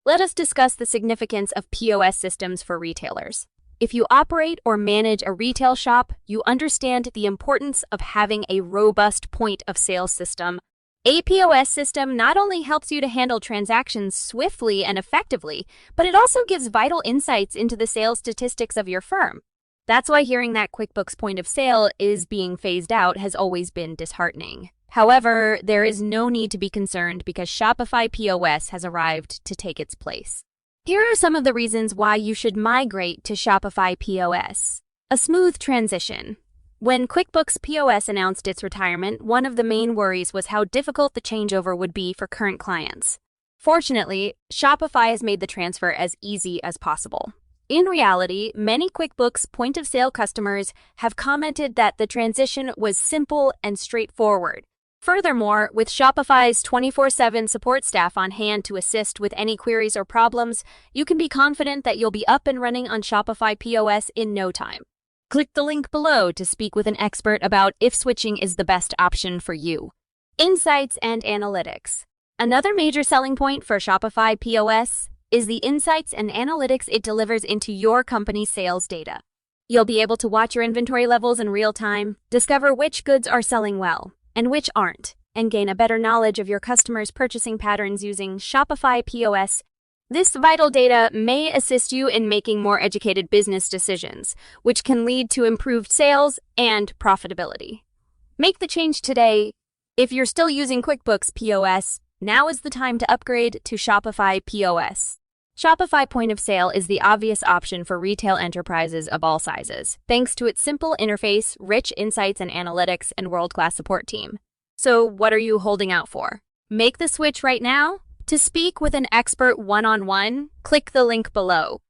Let us discuss the significance of POS systems for retailers. If you operate or manage a retail shop, you understand the importance of having a robust point-of-sale system. A POS system not only helps you to handle transactions swiftly and effectively, but it also gives vital insights into the sales statistics of your firm. That's why hearing that QuickBooks point of sale is being phased out has always been disheartening. However, there is no need to be concerned because Shopify POS has arrived to take its place. Here are some of the reasons why you should migrate to Shopify POS. A smooth transition. When QuickBooks POS announced its retirement, one of the main worries was how difficult the changeover would be for current clients. Fortunately, Shopify has made the transfer as easy as possible. In reality, many QuickBooks point-of-sale customers have commented that the transition was simple and straightforward. Furthermore, with Shopify's 24/7 support staff on hand to assist with any queries or problems, you can be confident that you'll be up and running on Shopify POS in no time. Click the link below to speak with an expert about if switching is the best option for you. Insights and analytics. Another major selling point for Shopify POS is the insights and analytics it delivers into your company's sales data. You'll be able to watch your inventory levels in real time, discover which goods are selling well and which aren't, and gain a better knowledge of your customers' purchasing patterns using Shopify POS. This vital data may assist you in making more educated business decisions, which can lead to improved sales and profitability. Make the change today. If you're still using QuickBooks POS, now is the time to upgrade to Shopify POS. Shopify Point of Sale is the obvious option for retail enterprises of all sizes, thanks to its simple interface, rich insights and analytics, and world-class support team. So what are you holding out for? Make the switch right now. To speak with an expert one-on-one, click the link below.